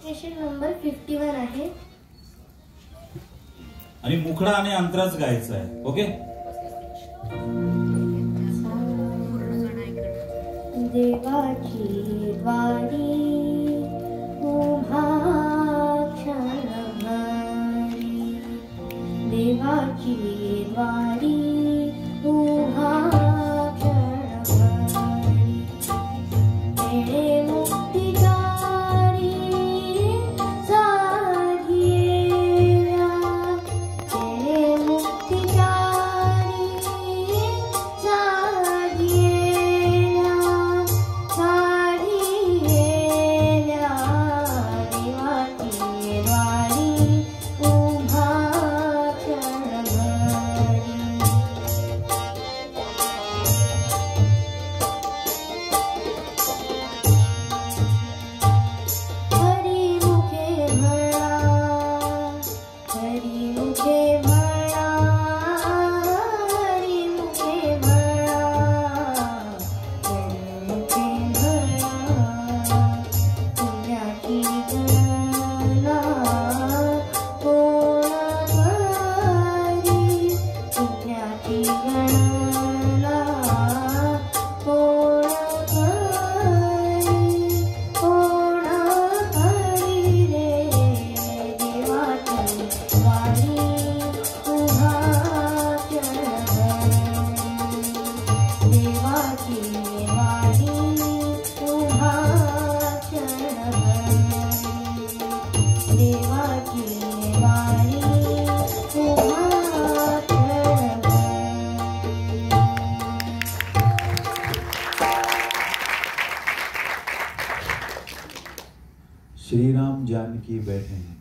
Registration number 51 आहे. आणि मुखडा आणि अंतराच गायचं आहे. ओके. देवाची द्वारी उभा क्षणभरी, देवाची द्वारी उभा क्षणभरी, तेणे मुक्तिदारी साधिया, तेणे मुक्तिदारी साधिया, साधिया, देवाची द्वारी उभा क्षणभरी. हरिमुखे म्हणा, हरिमुखे म्हणा, हरिमुखे म्हणा, हरिमुखे म्हणा, पुण्याची गणना कोण करी, पुण्याची गणना कोण करी, कोण करी रे, देवाची द्वारी उभा क्षणभरी, देवाची द्वारी उभा क्षणभरी, देवाची द्वारी उभा क्षणभरी. श्री राम जानकी बैठे हैं.